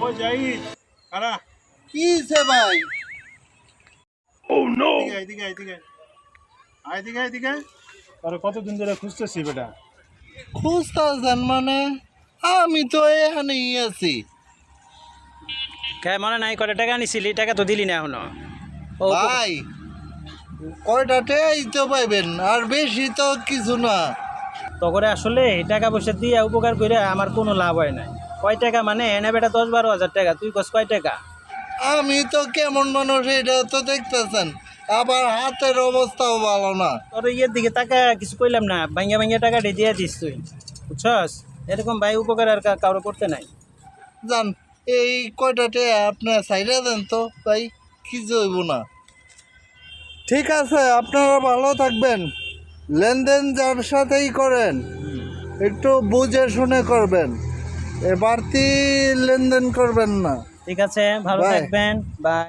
ও যাই কারা কি হইছে ভাই? ও নো এদিকে এদিকে এদিকে এদিকে আরে কতদিন ধরে খুঁজতেছি বেটা। খুঁজতেছেন মানে? আমি তো এখানেই আছি। কে মনে নাই কত টাকা নিছিলি, টাকা তো দিলি না এখনো। ও ভাই কয়টাতেই তো পাইবেন, আর বেশি তো কিছু না। তো করে আসলে টাকা পয়সা দিয়ে উপকার করে আমার কোনো লাভ হয় নাই। কয় টাকা মানে এনে বেটা 10-12 হাজার টাকা, তুই কস কয় টাকা? আমি তো কেমন মানুষ এটা তো দেখতেছেন, আবার হাতের অবস্থাও ভালো না। তোর ইয়ের দিকে টাকা কিছু কইলাম না, ভাঙ্গা ভাঙ্গা টাকাটা দিয়ে দিস তুই, বুঝছস? এরকম ভাই উপকার আর কারো করতে নাই। জান এই কয়টাতে আপনার সাইডে দেন তো ভাই, কিছু হইব না। ঠিক আছে, আপনারা ভালো থাকবেন। লেনদেন যার সাথেই করেন একটু বুঝে শুনে করবেন, বাড়তি লেনদেন করবেন না। ঠিক আছে, ভালো Bye. থাকবেন, বাই।